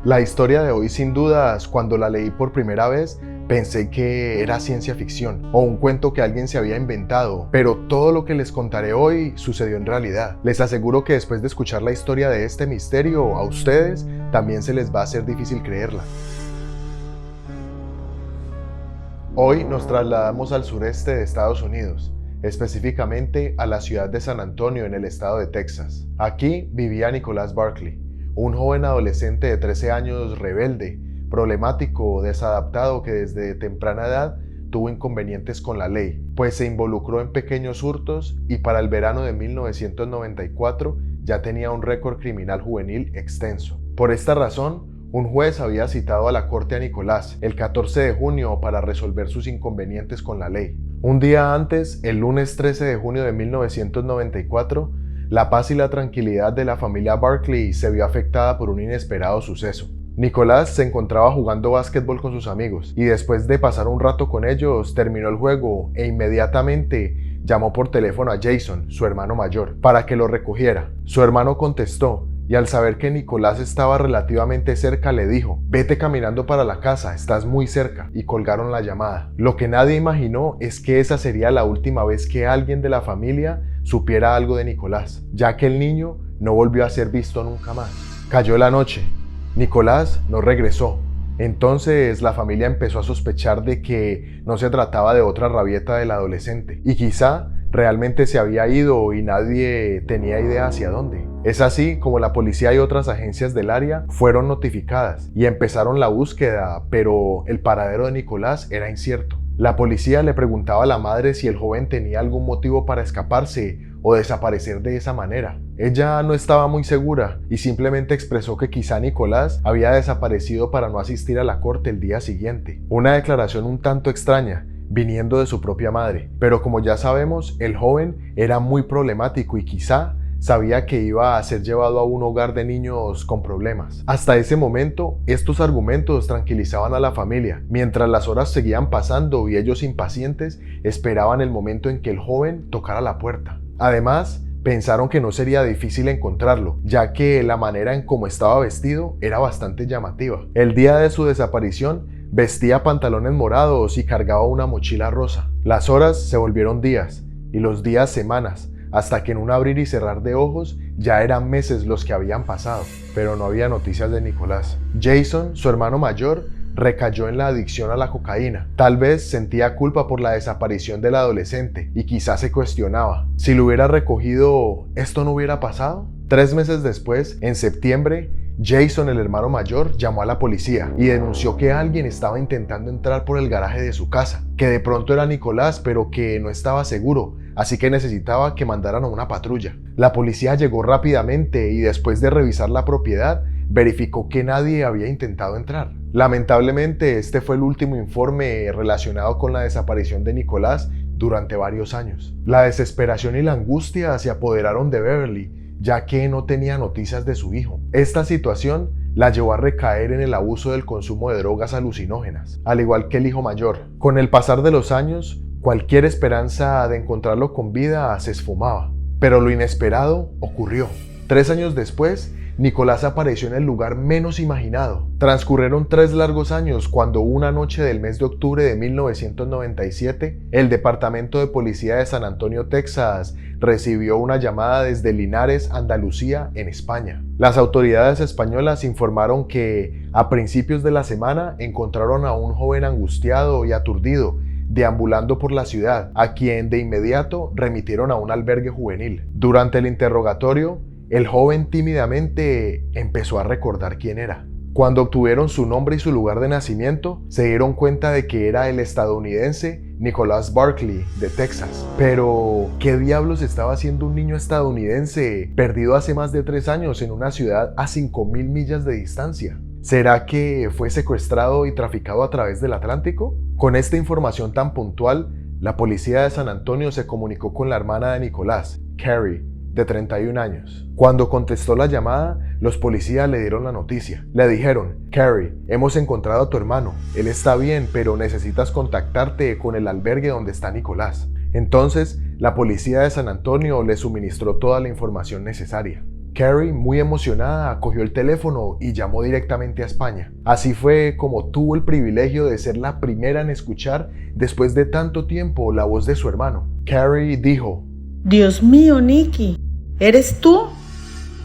La historia de hoy, sin dudas, cuando la leí por primera vez, pensé que era ciencia ficción o un cuento que alguien se había inventado, pero todo lo que les contaré hoy sucedió en realidad. Les aseguro que después de escuchar la historia de este misterio, a ustedes también se les va a hacer difícil creerla. Hoy nos trasladamos al sureste de Estados Unidos, específicamente a la ciudad de San Antonio en el estado de Texas. Aquí vivía Nicholas Barkley, un joven adolescente de 13 años rebelde, problemático, desadaptado que desde temprana edad tuvo inconvenientes con la ley, pues se involucró en pequeños hurtos y para el verano de 1994 ya tenía un récord criminal juvenil extenso. Por esta razón, un juez había citado a la corte a Nicolás el 14 de junio para resolver sus inconvenientes con la ley. Un día antes, el lunes 13 de junio de 1994, la paz y la tranquilidad de la familia Barkley se vio afectada por un inesperado suceso. Nicolás se encontraba jugando básquetbol con sus amigos y después de pasar un rato con ellos terminó el juego e inmediatamente llamó por teléfono a Jason, su hermano mayor, para que lo recogiera. Su hermano contestó y al saber que Nicolás estaba relativamente cerca le dijo: "Vete caminando para la casa, estás muy cerca", y colgaron la llamada. Lo que nadie imaginó es que esa sería la última vez que alguien de la familia supiera algo de Nicolás, ya que el niño no volvió a ser visto nunca más. Cayó la noche. Nicolás no regresó. Entonces la familia empezó a sospechar de que no se trataba de otra rabieta del adolescente y quizá realmente se había ido y nadie tenía idea hacia dónde. Es así como la policía y otras agencias del área fueron notificadas y empezaron la búsqueda, pero el paradero de Nicolás era incierto. La policía le preguntaba a la madre si el joven tenía algún motivo para escaparse o desaparecer de esa manera. Ella no estaba muy segura y simplemente expresó que quizá Nicolás había desaparecido para no asistir a la corte el día siguiente. Una declaración un tanto extraña, viniendo de su propia madre. Pero como ya sabemos, el joven era muy problemático y quizá sabía que iba a ser llevado a un hogar de niños con problemas. Hasta ese momento, estos argumentos tranquilizaban a la familia, mientras las horas seguían pasando y ellos impacientes esperaban el momento en que el joven tocara la puerta. Además, pensaron que no sería difícil encontrarlo, ya que la manera en cómo estaba vestido era bastante llamativa. El día de su desaparición, vestía pantalones morados y cargaba una mochila rosa. Las horas se volvieron días y los días semanas, hasta que en un abrir y cerrar de ojos ya eran meses los que habían pasado, pero no había noticias de Nicolás. Jason, su hermano mayor, recayó en la adicción a la cocaína. Tal vez sentía culpa por la desaparición del adolescente y quizás se cuestionaba: si lo hubiera recogido, ¿esto no hubiera pasado? 3 meses después, en septiembre, Jason, el hermano mayor, llamó a la policía y denunció que alguien estaba intentando entrar por el garaje de su casa, que de pronto era Nicolás, pero que no estaba seguro, así que necesitaba que mandaran a una patrulla. La policía llegó rápidamente y después de revisar la propiedad, verificó que nadie había intentado entrar. Lamentablemente, este fue el último informe relacionado con la desaparición de Nicolás durante varios años. La desesperación y la angustia se apoderaron de Beverly, ya que no tenía noticias de su hijo. Esta situación la llevó a recaer en el abuso del consumo de drogas alucinógenas, al igual que el hijo mayor. Con el pasar de los años, cualquier esperanza de encontrarlo con vida se esfumaba. Pero lo inesperado ocurrió. 3 años después, Nicolás apareció en el lugar menos imaginado. Transcurrieron 3 largos años cuando una noche del mes de octubre de 1997, el Departamento de Policía de San Antonio, Texas, recibió una llamada desde Linares, Andalucía, en España. Las autoridades españolas informaron que a principios de la semana encontraron a un joven angustiado y aturdido deambulando por la ciudad, a quien de inmediato remitieron a un albergue juvenil. Durante el interrogatorio, el joven tímidamente empezó a recordar quién era. Cuando obtuvieron su nombre y su lugar de nacimiento, se dieron cuenta de que era el estadounidense Nicholas Barkley, de Texas. Pero, ¿qué diablos estaba haciendo un niño estadounidense perdido hace más de 3 años en una ciudad a 5.000 millas de distancia? ¿Será que fue secuestrado y traficado a través del Atlántico? Con esta información tan puntual, la policía de San Antonio se comunicó con la hermana de Nicolás, Carrie, de 31 años. Cuando contestó la llamada, los policías le dieron la noticia. Le dijeron: "Carrie, hemos encontrado a tu hermano. Él está bien, pero necesitas contactarte con el albergue donde está Nicolás". Entonces, la policía de San Antonio le suministró toda la información necesaria. Carrie, muy emocionada, cogió el teléfono y llamó directamente a España. Así fue como tuvo el privilegio de ser la primera en escuchar, después de tanto tiempo, la voz de su hermano. Carrie dijo: Dios mío, Nicky, ¿eres tú?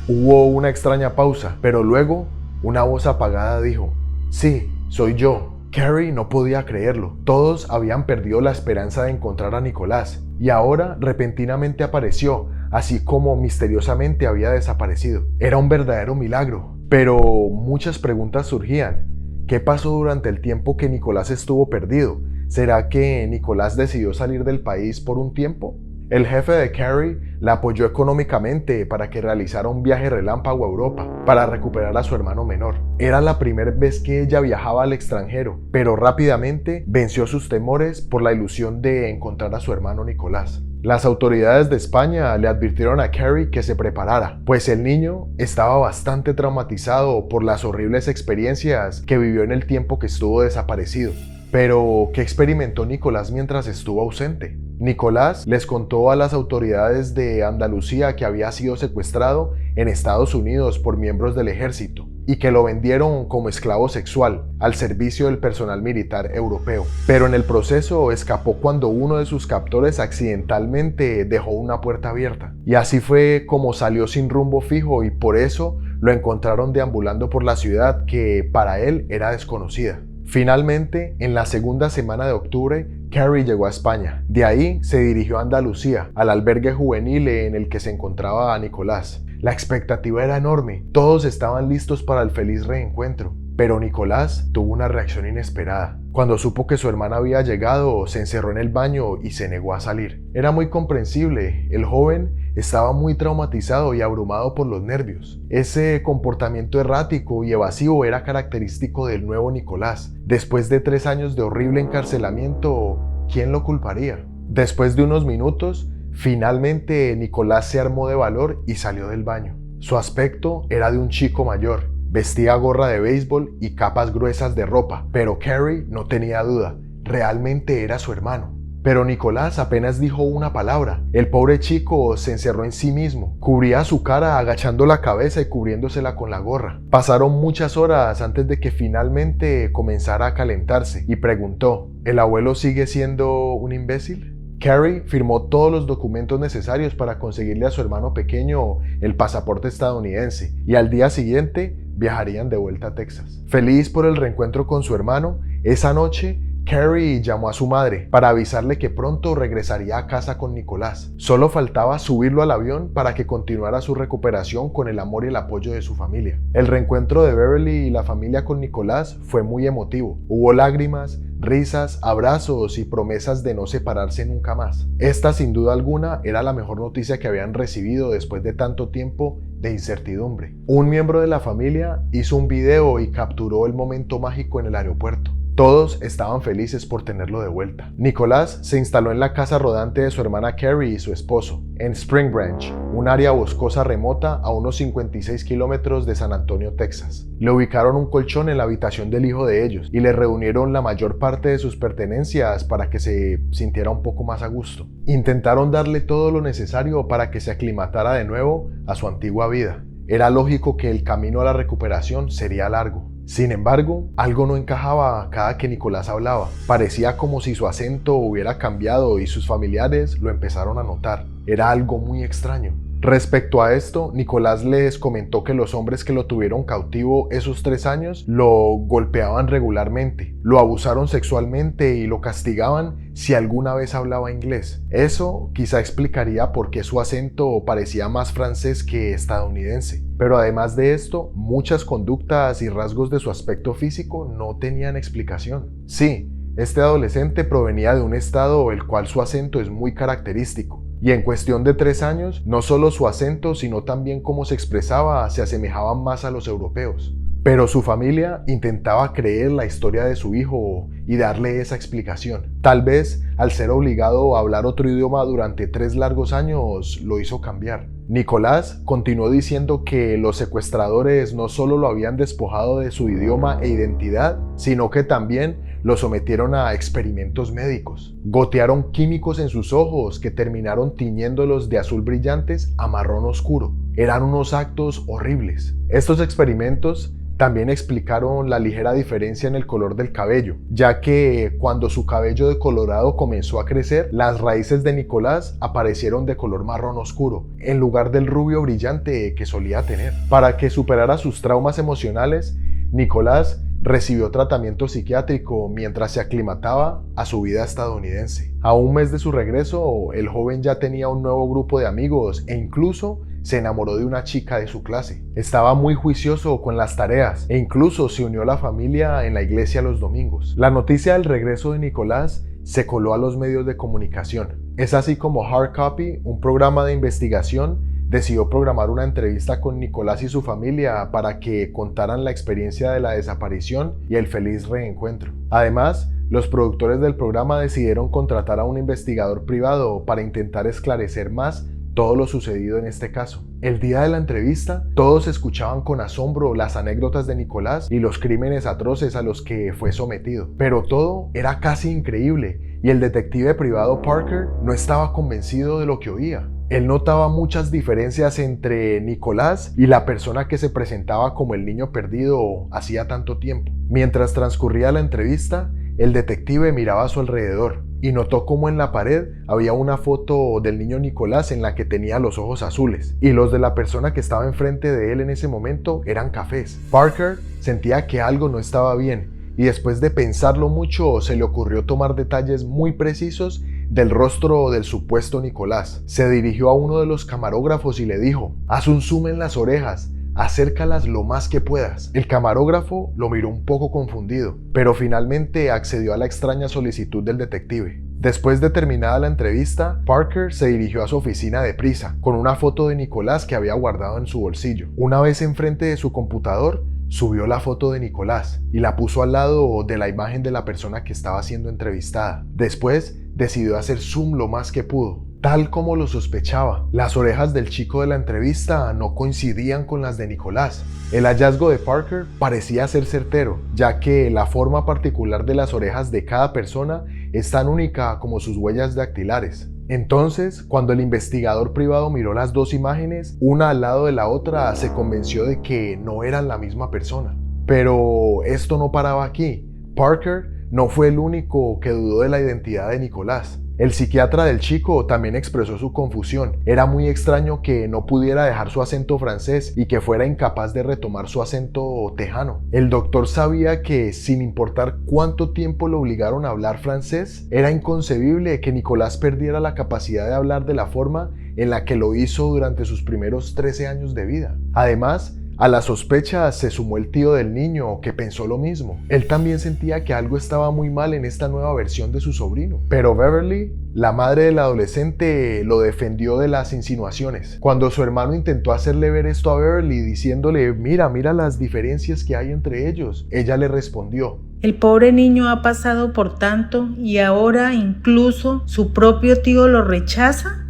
Hubo una extraña pausa, pero luego una voz apagada dijo: Sí, soy yo. Carrie no podía creerlo. Todos habían perdido la esperanza de encontrar a Nicolás, y ahora repentinamente apareció, así como misteriosamente había desaparecido. Era un verdadero milagro, pero muchas preguntas surgían. ¿Qué pasó durante el tiempo que Nicolás estuvo perdido? ¿Será que Nicolás decidió salir del país por un tiempo? El jefe de Carrie la apoyó económicamente para que realizara un viaje relámpago a Europa para recuperar a su hermano menor. Era la primera vez que ella viajaba al extranjero, pero rápidamente venció sus temores por la ilusión de encontrar a su hermano Nicolás. Las autoridades de España le advirtieron a Carrie que se preparara, pues el niño estaba bastante traumatizado por las horribles experiencias que vivió en el tiempo que estuvo desaparecido. Pero, ¿qué experimentó Nicolás mientras estuvo ausente? Nicolás les contó a las autoridades de Andalucía que había sido secuestrado en Estados Unidos por miembros del ejército y que lo vendieron como esclavo sexual al servicio del personal militar europeo. Pero en el proceso escapó cuando uno de sus captores accidentalmente dejó una puerta abierta. Y así fue como salió sin rumbo fijo, y por eso lo encontraron deambulando por la ciudad que para él era desconocida. Finalmente, en la segunda semana de octubre, Carrie llegó a España. De ahí se dirigió a Andalucía, al albergue juvenil en el que se encontraba Nicolás. La expectativa era enorme, todos estaban listos para el feliz reencuentro. Pero Nicolás tuvo una reacción inesperada. Cuando supo que su hermana había llegado, se encerró en el baño y se negó a salir. Era muy comprensible, el joven estaba muy traumatizado y abrumado por los nervios. Ese comportamiento errático y evasivo era característico del nuevo Nicolás. Después de 3 años de horrible encarcelamiento, ¿quién lo culparía? Después de unos minutos, finalmente Nicolás se armó de valor y salió del baño. Su aspecto era de un chico mayor. Vestía gorra de béisbol y capas gruesas de ropa, pero Carrie no tenía duda, realmente era su hermano. Pero Nicolás apenas dijo una palabra. El pobre chico se encerró en sí mismo. Cubría su cara agachando la cabeza y cubriéndosela con la gorra. Pasaron muchas horas antes de que finalmente comenzara a calentarse y preguntó: ¿El abuelo sigue siendo un imbécil? Carrie firmó todos los documentos necesarios para conseguirle a su hermano pequeño el pasaporte estadounidense, y al día siguiente viajarían de vuelta a Texas. Feliz por el reencuentro con su hermano, esa noche Carrie llamó a su madre para avisarle que pronto regresaría a casa con Nicolás. Solo faltaba subirlo al avión para que continuara su recuperación con el amor y el apoyo de su familia. El reencuentro de Beverly y la familia con Nicolás fue muy emotivo. Hubo lágrimas, risas, abrazos y promesas de no separarse nunca más. Esta, sin duda alguna, era la mejor noticia que habían recibido después de tanto tiempo de incertidumbre. Un miembro de la familia hizo un video y capturó el momento mágico en el aeropuerto. Todos estaban felices por tenerlo de vuelta. Nicolás se instaló en la casa rodante de su hermana Carrie y su esposo, en Spring Branch, un área boscosa remota a unos 56 kilómetros de San Antonio, Texas. Le ubicaron un colchón en la habitación del hijo de ellos y le reunieron la mayor parte de sus pertenencias para que se sintiera un poco más a gusto. Intentaron darle todo lo necesario para que se aclimatara de nuevo a su antigua vida. Era lógico que el camino a la recuperación sería largo. Sin embargo, algo no encajaba cada que Nicolás hablaba. Parecía como si su acento hubiera cambiado y sus familiares lo empezaron a notar. Era algo muy extraño. Respecto a esto, Nicolás les comentó que los hombres que lo tuvieron cautivo esos 3 años lo golpeaban regularmente, lo abusaron sexualmente y lo castigaban si alguna vez hablaba inglés. Eso quizá explicaría por qué su acento parecía más francés que estadounidense. Pero además de esto, muchas conductas y rasgos de su aspecto físico no tenían explicación. Sí, este adolescente provenía de un estado el cual su acento es muy característico. Y en cuestión de 3 años, no solo su acento, sino también cómo se expresaba se asemejaban más a los europeos. Pero su familia intentaba creer la historia de su hijo y darle esa explicación. Tal vez, al ser obligado a hablar otro idioma durante 3 largos años, lo hizo cambiar. Nicolás continuó diciendo que los secuestradores no solo lo habían despojado de su idioma e identidad, sino que también lo sometieron a experimentos médicos. Gotearon químicos en sus ojos que terminaron tiñéndolos de azul brillantes a marrón oscuro. eran unos actos horribles. Estos experimentos también explicaron la ligera diferencia en el color del cabello, ya que cuando su cabello decolorado comenzó a crecer, las raíces de Nicolás aparecieron de color marrón oscuro, en lugar del rubio brillante que solía tener. Para que superara sus traumas emocionales, Nicolás recibió tratamiento psiquiátrico mientras se aclimataba a su vida estadounidense. A un mes de su regreso, el joven ya tenía un nuevo grupo de amigos e incluso se enamoró de una chica de su clase. Estaba muy juicioso con las tareas e incluso se unió a la familia en la iglesia los domingos. La noticia del regreso de Nicolás se coló a los medios de comunicación. Es así como Hard Copy, un programa de investigación, decidió programar una entrevista con Nicolás y su familia para que contaran la experiencia de la desaparición y el feliz reencuentro. Además, los productores del programa decidieron contratar a un investigador privado para intentar esclarecer más todo lo sucedido en este caso. El día de la entrevista, todos escuchaban con asombro las anécdotas de Nicolás y los crímenes atroces a los que fue sometido. Pero todo era casi increíble y el detective privado Parker no estaba convencido de lo que oía. Él notaba muchas diferencias entre Nicolás y la persona que se presentaba como el niño perdido hacía tanto tiempo. Mientras transcurría la entrevista, el detective miraba a su alrededor y notó cómo en la pared había una foto del niño Nicolás en la que tenía los ojos azules y los de la persona que estaba enfrente de él en ese momento eran cafés. Parker sentía que algo no estaba bien y después de pensarlo mucho se le ocurrió tomar detalles muy precisos del rostro del supuesto Nicolás. Se dirigió a uno de los camarógrafos y le dijo: haz un zoom en las orejas, acércalas lo más que puedas. El camarógrafo lo miró un poco confundido, pero finalmente accedió a la extraña solicitud del detective. Después de terminada la entrevista, Parker se dirigió a su oficina deprisa, con una foto de Nicolás que había guardado en su bolsillo. Una vez enfrente de su computador, subió la foto de Nicolás y la puso al lado de la imagen de la persona que estaba siendo entrevistada. Después, decidió hacer zoom lo más que pudo. Tal como lo sospechaba, las orejas del chico de la entrevista no coincidían con las de Nicolás. El hallazgo de Parker parecía ser certero, ya que la forma particular de las orejas de cada persona es tan única como sus huellas dactilares. Entonces, cuando el investigador privado miró las dos imágenes, una al lado de la otra, se convenció de que no eran la misma persona. Pero esto no paraba aquí. Parker no fue el único que dudó de la identidad de Nicolás. El psiquiatra del chico también expresó su confusión. Era muy extraño que no pudiera dejar su acento francés y que fuera incapaz de retomar su acento tejano. El doctor sabía que, sin importar cuánto tiempo lo obligaron a hablar francés, era inconcebible que Nicolás perdiera la capacidad de hablar de la forma en la que lo hizo durante sus primeros 13 años de vida. Además, a la sospecha se sumó el tío del niño, que pensó lo mismo. Él también sentía que algo estaba muy mal en esta nueva versión de su sobrino. Pero Beverly, la madre del adolescente, lo defendió de las insinuaciones. Cuando su hermano intentó hacerle ver esto a Beverly, diciéndole: mira las diferencias que hay entre ellos, ella le respondió: el pobre niño ha pasado por tanto y ahora incluso su propio tío lo rechaza.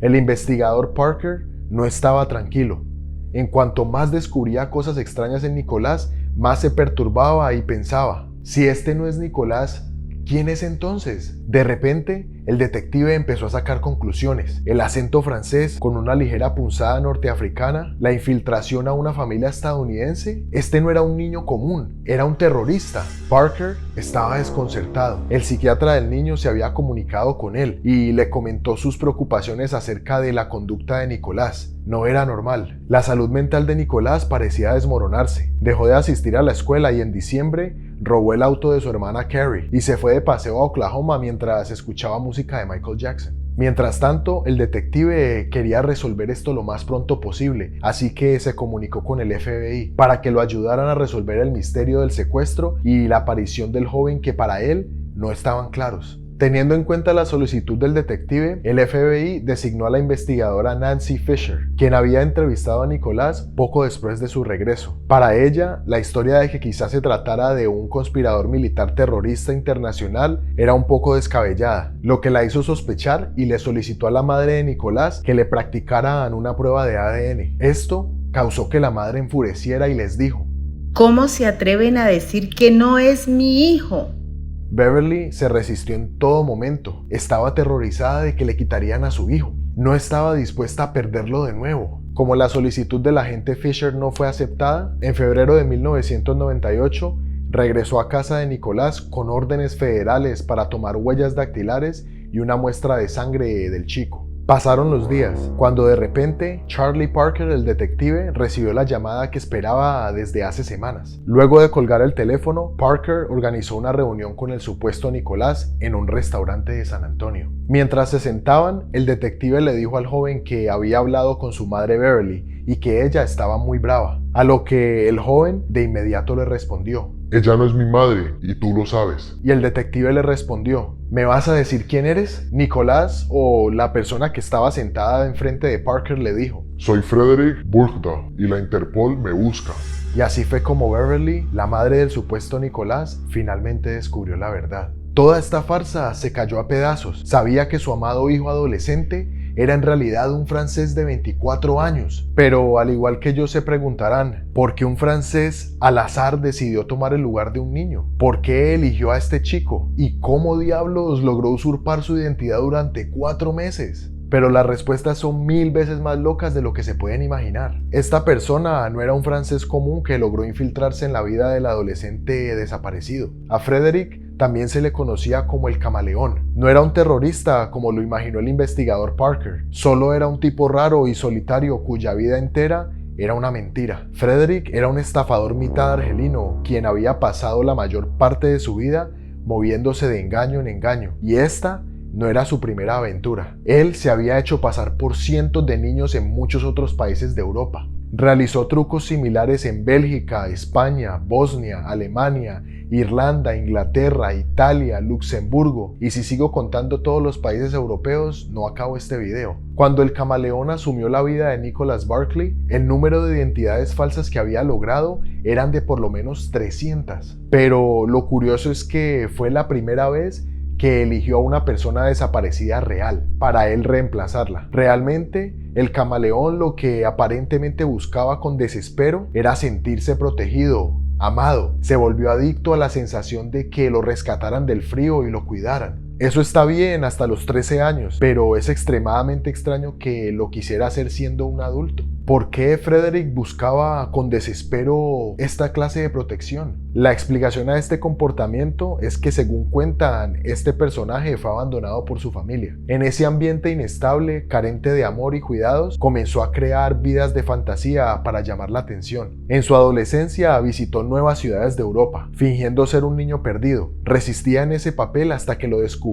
El investigador Parker no estaba tranquilo. En cuanto más descubría cosas extrañas en Nicolás, más se perturbaba y pensaba: si este no es Nicolás, ¿quién es entonces? De repente, el detective empezó a sacar conclusiones. El acento francés con una ligera punzada norteafricana, la infiltración a una familia estadounidense. Este no era un niño común, era un terrorista. Parker estaba desconcertado. El psiquiatra del niño se había comunicado con él y le comentó sus preocupaciones acerca de la conducta de Nicolás. No era normal. La salud mental de Nicolás parecía desmoronarse. Dejó de asistir a la escuela y en diciembre robó el auto de su hermana Carrie y se fue de paseo a Oklahoma mientras escuchaba música de Michael Jackson. Mientras tanto, el detective quería resolver esto lo más pronto posible, así que se comunicó con el FBI para que lo ayudaran a resolver el misterio del secuestro y la aparición del joven que para él no estaban claros. Teniendo en cuenta la solicitud del detective, el FBI designó a la investigadora Nancy Fisher, quien había entrevistado a Nicolás poco después de su regreso. Para ella, la historia de que quizás se tratara de un conspirador militar terrorista internacional era un poco descabellada, lo que la hizo sospechar y le solicitó a la madre de Nicolás que le practicaran una prueba de ADN. Esto causó que la madre enfureciera y les dijo: ¿cómo se atreven a decir que no es mi hijo? Beverly se resistió en todo momento. Estaba aterrorizada de que le quitarían a su hijo. No estaba dispuesta a perderlo de nuevo. Como la solicitud del agente Fisher no fue aceptada, en febrero de 1998 regresó a casa de Nicolás con órdenes federales para tomar huellas dactilares y una muestra de sangre del chico. Pasaron los días, cuando de repente Charlie Parker, el detective, recibió la llamada que esperaba desde hace semanas. Luego de colgar el teléfono, Parker organizó una reunión con el supuesto Nicolás en un restaurante de San Antonio. Mientras se sentaban, el detective le dijo al joven que había hablado con su madre Beverly y que ella estaba muy brava, a lo que el joven de inmediato le respondió: Ella no es mi madre, y tú lo sabes. Y el detective le respondió: ¿me vas a decir quién eres? Nicolás, o la persona que estaba sentada enfrente de Parker, le dijo: Soy Frederick Burgda, y la Interpol me busca. Y así fue como Beverly, la madre del supuesto Nicolás, finalmente descubrió la verdad. Toda esta farsa se cayó a pedazos. Sabía que su amado hijo adolescente era en realidad un francés de 24 años. Pero al igual que ellos se preguntarán, ¿por qué un francés al azar decidió tomar el lugar de un niño? ¿Por qué eligió a este chico? ¿Y cómo diablos logró usurpar su identidad durante 4 meses? Pero las respuestas son 1000 veces más locas de lo que se pueden imaginar. Esta persona no era un francés común que logró infiltrarse en la vida del adolescente desaparecido. A Frederick también se le conocía como el camaleón. No era un terrorista como lo imaginó el investigador Parker, solo era un tipo raro y solitario cuya vida entera era una mentira. Frederick era un estafador mitad argelino, quien había pasado la mayor parte de su vida moviéndose de engaño en engaño, y esta no era su primera aventura. Él se había hecho pasar por cientos de niños en muchos otros países de Europa. Realizó trucos similares en Bélgica, España, Bosnia, Alemania, Irlanda, Inglaterra, Italia, Luxemburgo, y si sigo contando todos los países europeos, no acabo este video. Cuando el camaleón asumió la vida de Nicholas Barkley, el número de identidades falsas que había logrado eran de por lo menos 300. Pero lo curioso es que fue la primera vez que eligió a una persona desaparecida real para él reemplazarla. Realmente, el camaleón lo que aparentemente buscaba con desespero era sentirse protegido, amado. Se volvió adicto a la sensación de que lo rescataran del frío y lo cuidaran. Eso está bien hasta los 13 años, pero es extremadamente extraño que lo quisiera hacer siendo un adulto. ¿Por qué Frederick buscaba con desespero esta clase de protección? La explicación a este comportamiento es que, según cuentan, este personaje fue abandonado por su familia. En ese ambiente inestable, carente de amor y cuidados, comenzó a crear vidas de fantasía para llamar la atención. En su adolescencia visitó nuevas ciudades de Europa, fingiendo ser un niño perdido. Resistía en ese papel hasta que lo descubrían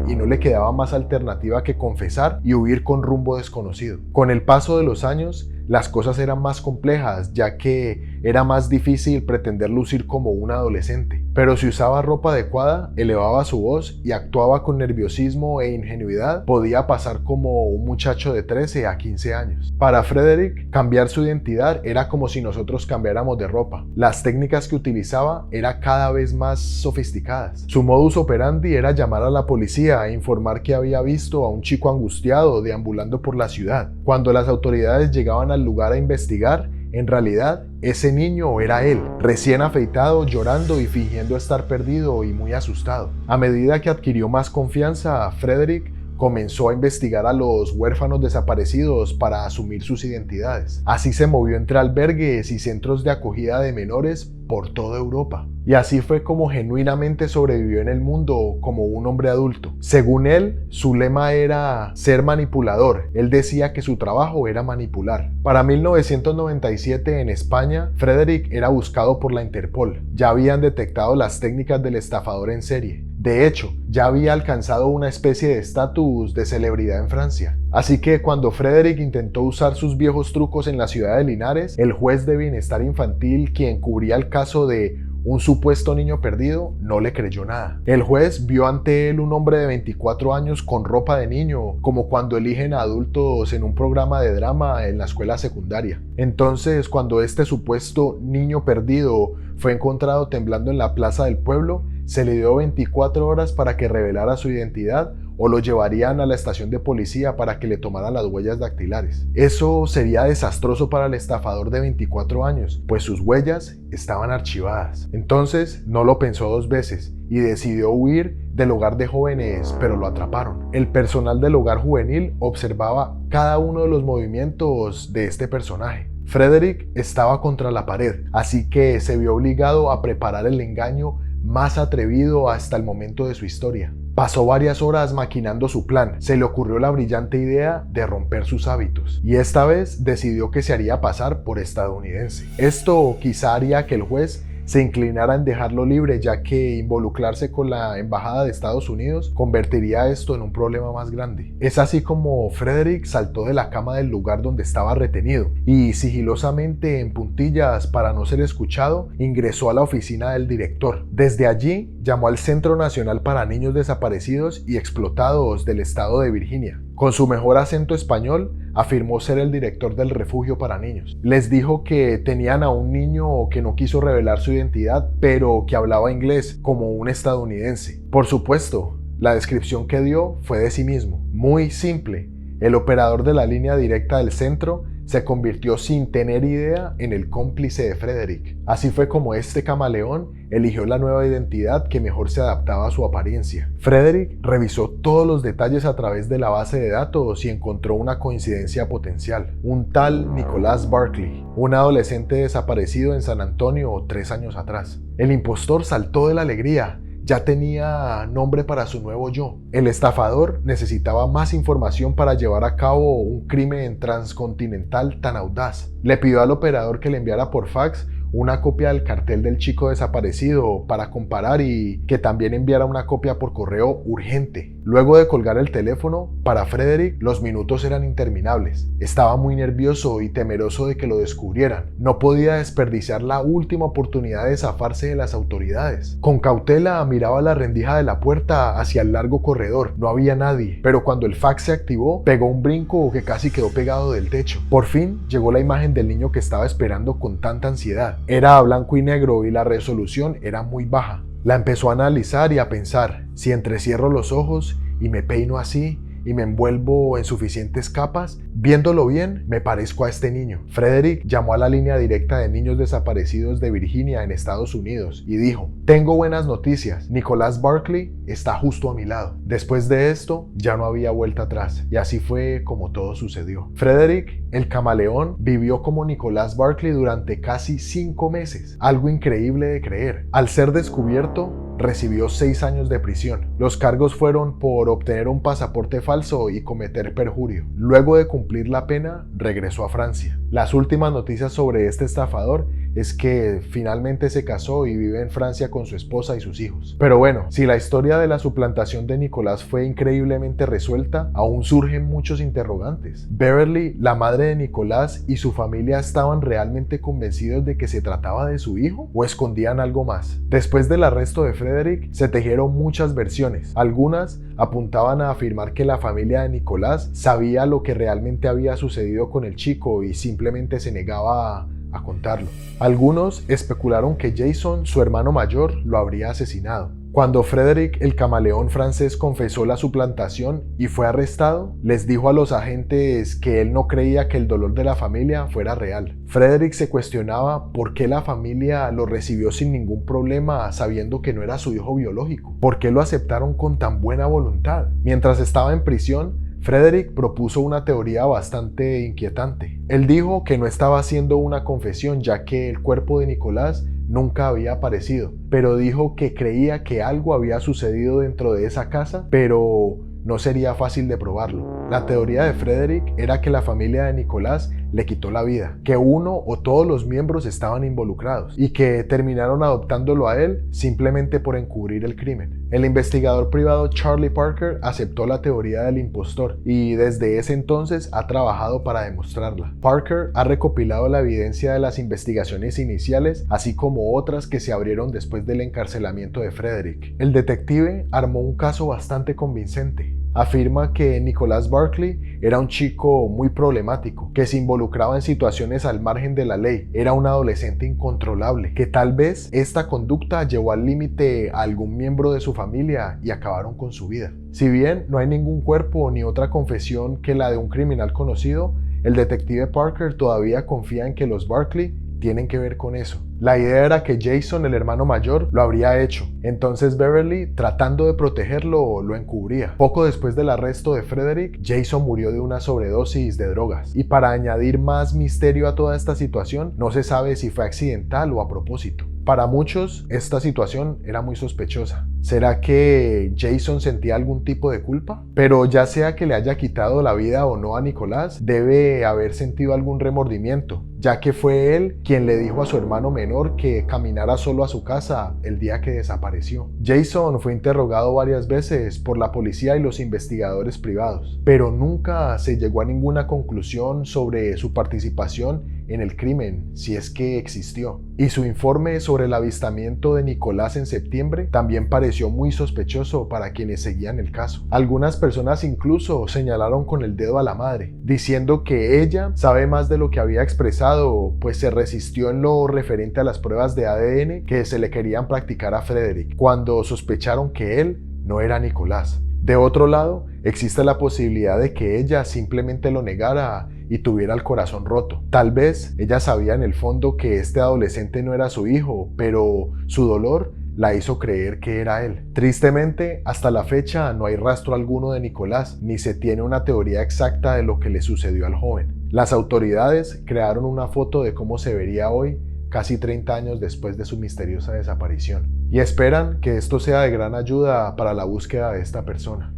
y no le quedaba más alternativa que confesar y huir con rumbo desconocido. Con el paso de los años, las cosas eran más complejas, ya que era más difícil pretender lucir como un adolescente. Pero si usaba ropa adecuada, elevaba su voz y actuaba con nerviosismo e ingenuidad, podía pasar como un muchacho de 13 a 15 años. Para Frederick, cambiar su identidad era como si nosotros cambiáramos de ropa. Las técnicas que utilizaba eran cada vez más sofisticadas. Su modus operandi era llamar a la policía e informar que había visto a un chico angustiado deambulando por la ciudad. Cuando las autoridades llegaban al lugar a investigar, en realidad, ese niño era él, recién afeitado, llorando y fingiendo estar perdido y muy asustado. A medida que adquirió más confianza, Frederick comenzó a investigar a los huérfanos desaparecidos para asumir sus identidades. Así se movió entre albergues y centros de acogida de menores por toda Europa. Y así fue como genuinamente sobrevivió en el mundo como un hombre adulto. Según él, su lema era ser manipulador. Él decía que su trabajo era manipular. Para 1997 en España, Frederick era buscado por la Interpol. Ya habían detectado las técnicas del estafador en serie. De hecho, ya había alcanzado una especie de estatus de celebridad en Francia. Así que cuando Frederick intentó usar sus viejos trucos en la ciudad de Linares, el juez de bienestar infantil, quien cubría el caso de un supuesto niño perdido, no le creyó nada. El juez vio ante él un hombre de 24 años con ropa de niño, como cuando eligen a adultos en un programa de drama en la escuela secundaria. Entonces, cuando este supuesto niño perdido fue encontrado temblando en la plaza del pueblo, se le dio 24 horas para que revelara su identidad o lo llevarían a la estación de policía para que le tomaran las huellas dactilares. Eso sería desastroso para el estafador de 24 años, pues sus huellas estaban archivadas. Entonces no lo pensó dos veces y decidió huir del hogar de jóvenes, pero lo atraparon. El personal del hogar juvenil observaba cada uno de los movimientos de este personaje. Frederick estaba contra la pared, así que se vio obligado a preparar el engaño más atrevido hasta el momento de su historia. Pasó varias horas maquinando su plan. Se le ocurrió la brillante idea de romper sus hábitos, y esta vez decidió que se haría pasar por estadounidense. Esto quizá haría que el juez se inclinara en dejarlo libre, ya que involucrarse con la embajada de Estados Unidos convertiría esto en un problema más grande. Es así como Frederick saltó de la cama del lugar donde estaba retenido y sigilosamente, en puntillas para no ser escuchado, ingresó a la oficina del director. Desde allí llamó al Centro Nacional para Niños Desaparecidos y Explotados del estado de Virginia. Con su mejor acento español, afirmó ser el director del refugio para niños. Les dijo que tenían a un niño que no quiso revelar su identidad, pero que hablaba inglés como un estadounidense. Por supuesto, la descripción que dio fue de sí mismo, muy simple. El operador de la línea directa del centro se convirtió sin tener idea en el cómplice de Frederick. Así fue como este camaleón eligió la nueva identidad que mejor se adaptaba a su apariencia. Frederick revisó todos los detalles a través de la base de datos y encontró una coincidencia potencial. Un tal Nicholas Barkley, un adolescente desaparecido en San Antonio 3 años atrás. El impostor saltó de la alegría. Ya tenía nombre para su nuevo yo. El estafador necesitaba más información para llevar a cabo un crimen transcontinental tan audaz. Le pidió al operador que le enviara por fax una copia del cartel del chico desaparecido para comparar y que también enviara una copia por correo urgente. Luego de colgar el teléfono, para Frederick los minutos eran interminables. Estaba muy nervioso y temeroso de que lo descubrieran. No podía desperdiciar la última oportunidad de zafarse de las autoridades. Con cautela miraba la rendija de la puerta hacia el largo corredor. No había nadie, pero cuando el fax se activó, pegó un brinco que casi quedó pegado del techo. Por fin llegó la imagen del niño que estaba esperando con tanta ansiedad. Era a blanco y negro y la resolución era muy baja. La empezó a analizar y a pensar: si entrecierro los ojos y me peino así y me envuelvo en suficientes capas, viéndolo bien, me parezco a este niño. Frederick llamó a la línea directa de niños desaparecidos de Virginia en Estados Unidos y dijo: tengo buenas noticias, Nicholas Barkley está justo a mi lado. Después de esto, ya no había vuelta atrás, y así fue como todo sucedió. Frederick, el camaleón, vivió como Nicholas Barkley durante casi 5 meses, algo increíble de creer. Al ser descubierto, recibió 6 años de prisión. Los cargos fueron por obtener un pasaporte falso y cometer perjurio. Luego de cumplir la pena, regresó a Francia. Las últimas noticias sobre este estafador es que finalmente se casó y vive en Francia con su esposa y sus hijos. Pero bueno, si la historia de la suplantación de Nicholas fue increíblemente resuelta, aún surgen muchos interrogantes. Beverly, la madre de Nicholas, y su familia estaban realmente convencidos de que se trataba de su hijo o escondían algo más. Después del arresto de Frederick, se tejieron muchas versiones. Algunas apuntaban a afirmar que la familia de Nicholas sabía lo que realmente había sucedido con el chico y simplemente se negaba a contarlo. Algunos especularon que Jason, su hermano mayor, lo habría asesinado. Cuando Frederick, el camaleón francés, confesó la suplantación y fue arrestado, les dijo a los agentes que él no creía que el dolor de la familia fuera real. Frederick se cuestionaba por qué la familia lo recibió sin ningún problema sabiendo que no era su hijo biológico. ¿Por qué lo aceptaron con tan buena voluntad? Mientras estaba en prisión, Frederick propuso una teoría bastante inquietante. Él dijo que no estaba haciendo una confesión, ya que el cuerpo de Nicholas nunca había aparecido, pero dijo que creía que algo había sucedido dentro de esa casa, pero no sería fácil de probarlo. La teoría de Frederick era que la familia de Nicholas le quitó la vida, que uno o todos los miembros estaban involucrados y que terminaron adoptándolo a él simplemente por encubrir el crimen. El investigador privado Charlie Parker aceptó la teoría del impostor y desde ese entonces ha trabajado para demostrarla. Parker ha recopilado la evidencia de las investigaciones iniciales, así como otras que se abrieron después del encarcelamiento de Frederick. El detective armó un caso bastante convincente. Afirma que Nicholas Barkley era un chico muy problemático, que se involucraba en situaciones al margen de la ley, era un adolescente incontrolable, que tal vez esta conducta llevó al límite a algún miembro de su familia y acabaron con su vida. Si bien no hay ningún cuerpo ni otra confesión que la de un criminal conocido, el detective Parker todavía confía en que los Barkley tienen que ver con eso. La idea era que Jason, el hermano mayor, lo habría hecho. Entonces Beverly, tratando de protegerlo, lo encubría. Poco después del arresto de Frederick, Jason murió de una sobredosis de drogas. Y para añadir más misterio a toda esta situación, no se sabe si fue accidental o a propósito. Para muchos, esta situación era muy sospechosa. ¿Será que Jason sentía algún tipo de culpa? Pero ya sea que le haya quitado la vida o no a Nicolás, debe haber sentido algún remordimiento, ya que fue él quien le dijo a su hermano menor que caminara solo a su casa el día que desapareció. Jason fue interrogado varias veces por la policía y los investigadores privados, pero nunca se llegó a ninguna conclusión sobre su participación en el crimen, si es que existió. Y su informe sobre el avistamiento de Nicolás en septiembre también pareció muy sospechoso para quienes seguían el caso. Algunas personas incluso señalaron con el dedo a la madre, diciendo que ella sabe más de lo que había expresado, pues se resistió en lo referente a las pruebas de ADN que se le querían practicar a Frederick, cuando sospecharon que él no era Nicolás. De otro lado, existe la posibilidad de que ella simplemente lo negara y tuviera el corazón roto. Tal vez ella sabía en el fondo que este adolescente no era su hijo, pero su dolor la hizo creer que era él. Tristemente, hasta la fecha no hay rastro alguno de Nicolás, ni se tiene una teoría exacta de lo que le sucedió al joven. Las autoridades crearon una foto de cómo se vería hoy, casi 30 años después de su misteriosa desaparición, y esperan que esto sea de gran ayuda para la búsqueda de esta persona.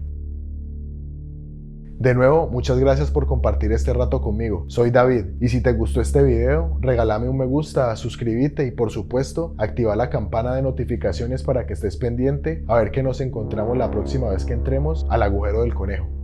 De nuevo, muchas gracias por compartir este rato conmigo. Soy David, y si te gustó este video, regálame un me gusta, suscríbete y por supuesto, activa la campana de notificaciones para que estés pendiente a ver que nos encontramos la próxima vez que entremos al agujero del conejo.